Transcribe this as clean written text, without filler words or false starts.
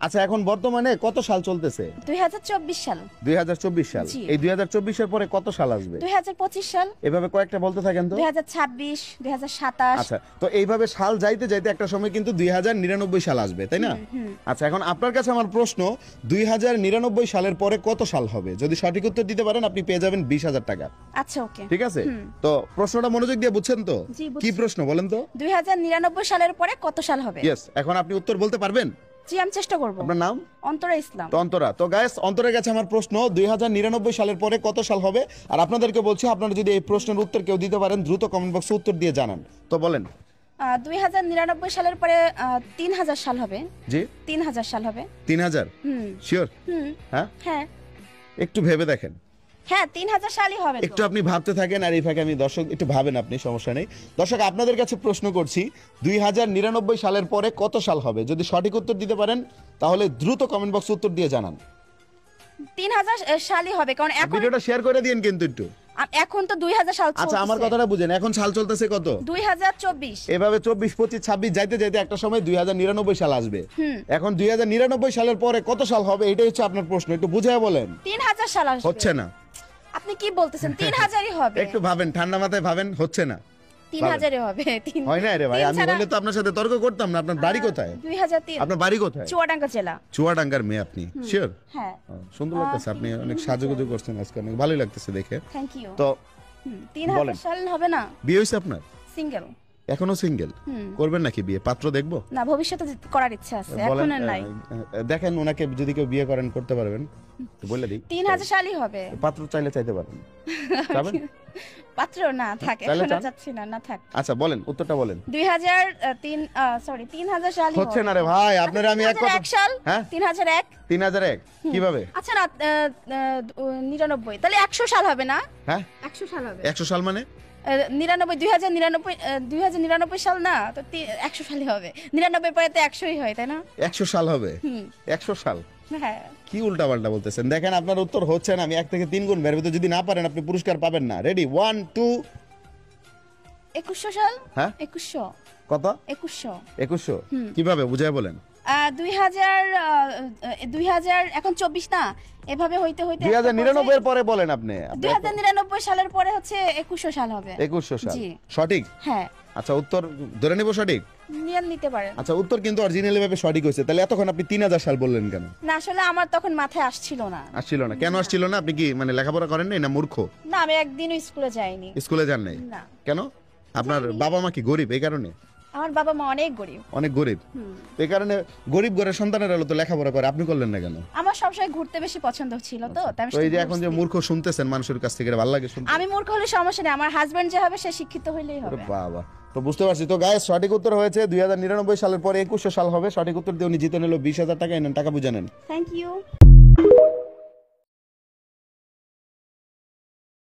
আচ্ছা এখন বর্তমানে কত সাল চলতেছে? 2024 সাল। 2024 সাল। জি। এই 2024 এর পরে কত সাল আসবে? 2025 সাল। এভাবে কয়েকটা বলতে থাকেন তো। 2026, 2027। আচ্ছা, তো এইভাবে সাল যাইতে যাইতে একটা সময় কিন্তু 2099 সাল আসবে, তাই না? আচ্ছা, এখন আপনার কাছে আমার প্রশ্ন, 2099 সালের পরে কত সাল হবে? যদি সঠিক উত্তর দিতে পারেন আপনি পেয়ে যাবেন 20,000 টাকা। আচ্ছা, ওকে। ঠিক আছে? তো প্রশ্নটা মনোযোগ দিয়ে বুঝছেন তো? জি, বুঝছি। কি প্রশ্ন বলেন তো? 2099 সালের পরে কত সাল হবে? ইয়েস, এখন আপনি উত্তর বলতে পারবেন? জি, আমি চেষ্টা করব। আপনার নাম? অন্তরা ইসলাম। তো অন্তরা, তো গাইস, অন্তরের কাছে আমার প্রশ্ন, 2099 সালের পরে কত সাল হবে? আর আপনাদেরকে বলছি, আপনারা যদি এই প্রশ্নের উত্তর কেউ দিতে পারেন দ্রুত কমেন্ট বক্সে উত্তর দিয়ে জানান। তো বলেন। 2099 সালের পরে 3000 সাল হবে। জি, 3000 সাল হবে। 3000? শিওর? হ্যাঁ, হ্যাঁ একটু ভেবে দেখেন। হ্যাঁ, 3000 সালই হবে। একটু আপনি ভাবতে থাকেন, আর এই ফাঁকে আমি দর্শক একটু ভাবেন, আপনি, সমস্যা নেই। দর্শক, আপনাদের কাছে প্রশ্ন করছি, 2099 সালের পরে কত সাল হবে? যদি সঠিক উত্তর দিতে পারেন তাহলে দ্রুত কমেন্ট বক্সে উত্তর দিয়ে জানান। 3000 সালই হবে, কারণ এখন ভিডিওটা শেয়ার করে দিন কিন্তু একটু। এখন তো 2000 সাল চলছে। আচ্ছা, আমার কথাটা বুঝেন, এখন সাল চলতেছে কত? 2024। এভাবে 24, 25, 26 যাইতে যাইতে একটা সময় 2099 সাল আসবে। এখন 2099 সালের পরে কত সাল হবে, এটাই হচ্ছে আপনার প্রশ্ন। একটু বুঝায় বলেন। 3000 সাল আসবে। হচ্ছে না। আপনি কি বলতেছেন? 3000ই হবে। একটু ভাবেন, ঠান্ডা মাথায় ভাবেন, হচ্ছে না। 3000ই হবে। হয় না রে ভাই, আমি বললে তো আপনার সাথে তর্ক করতাম না। আপনার বাড়ি কোথায়? 2003। আপনার বাড়ি কোথায়? চুয়াডাঙ্গা জেলা। চুয়াডাঙ্গার মেয়ে আপনি? শিওর? হ্যাঁ। সুন্দর লাগতেছে, আপনি অনেক সাজুগুজু করছেন আজকে, অনেক ভালোই লাগতেছে দেখে। Thank you. তো 3000 সাল হবে না? বিয়ে হয়েছে আপনার? সিঙ্গেল। এখনো সিঙ্গেল? করবেন নাকি বিয়ে? পাত্র দেখবো? না, ভবিষ্যতে করার ইচ্ছা আছে, এখন আর নাই। দেখেন, ওনাকে যদি কেউ বিয়ে করেন করতে পারবেন, বলে দিই। 3000 সালই হবে। পাত্র চাইলে চাইতে পারেন। যাবেন? পাত্র না থাক, তাহলে এখন চান? চাচ্ছি না, না থাক। আচ্ছা বলেন, উত্তরটা বলেন। 3000 সালই হচ্ছে না রে ভাই, আপনারা আমি এক কথা। 3001 সাল। হ্যাঁ, 3001। 3001 কিভাবে? আচ্ছা না, 99, তাহলে 100 সাল হবে না? হ্যাঁ, 100 সাল হবে। 100 সাল মানে? 2099 সাল না তো 100 সালই হবে। 99 পরে তো 100ই হয়, তাই না? 100 সাল হবে? 100 সাল? হ্যাঁ। কি উল্টা পাল্টা বলতেছেন। দেখেন, আপনার উত্তর হচ্ছে না। আমি 1 থেকে 3 গুণ বের ভিতরে যদি না পারেন আপনি পুরস্কার পাবেন না। রেডি, 1 2। 2100 সাল। হ্যাঁ, 2100। কত? 2100। 2100 কিভাবে বুঝায় বলেন? 2000 এখন 24 না, এভাবে হইতে হইতে 2099 এর পরে বলেন আপনি। 2099 সালের পরে হচ্ছে 2100 সাল হবে। 2100 সাল? জি। সঠিক? হ্যাঁ। আচ্ছা, উত্তর ধরে নেব সঠিক? নিতে পারেন। আচ্ছা, উত্তর কিন্তু অরিজিনালি ভাবে সঠিক হয়েছে। তাহলে এতক্ষণ আপনি 3000 সাল বললেন কেন? না, আসলে আমার তখন মাথায় আসছিল না। আসছিল না কেন? আসছিল না? আপনি কি মানে লেখাপড়া করেন নাই, না মূর্খ? না, আমি একদিনও স্কুলে যাইনি। স্কুলে যান নাই? না। কেন? আপনার বাবা মা কি গরিব এই কারণে? আমার বাবা মা অনেক গরিব। অনেক গরিব? এই কারণে গরিব ঘরের সন্তানেরা তো লেখাপড়া করে, আপনি করলেন না কেন? আমার সবসময় ঘুরতে বেশি পছন্দ ছিল, তো তাই আমি তো এই যে শুধু এখন যে ঘুরছি। মূর্খ শুনতেছেন মানুষের কাছ থেকে, ভালো লাগে শুনতে? আমি মূর্খ হলে সমস্যা নেই, আমার হাজবেন্ড যে হবে সে শিক্ষিত হইলেই হবে। বাবা, তো বুঝতে পারছি। তো গাইস, সঠিক উত্তর হয়েছে 2099 সালের পরে 2100 সাল হবে। সঠিক উত্তর দিয়ে উনি জিতে নিল 20,000 টাকা। এনেন, টাকা বুঝে নেন। Thank you.